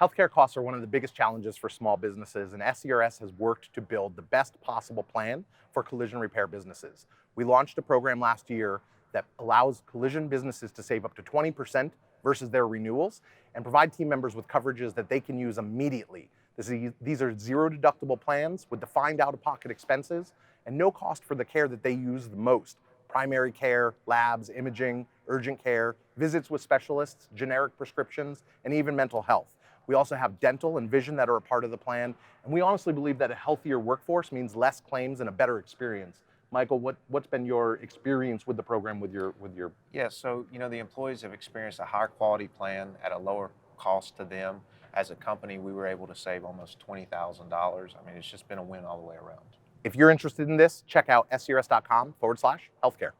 Healthcare costs are one of the biggest challenges for small businesses, and SCRS has worked to build the best possible plan for collision repair businesses. We launched a program last year that allows collision businesses to save up to 20% versus their renewals and provide team members with coverages that they can use immediately. These are zero-deductible plans with defined out-of-pocket expenses and no cost for the care that they use the most: primary care, labs, imaging, urgent care, visits with specialists, generic prescriptions, and even mental health. We also have dental and vision that are a part of the plan, and we honestly believe that a healthier workforce means less claims and a better experience. Michael, what's been your experience with the program with your? Yeah, so the employees have experienced a higher quality plan at a lower cost to them. As a company, we were able to save almost $20,000. I mean, it's just been a win all the way around. If you're interested in this, check out scrs.com/healthcare.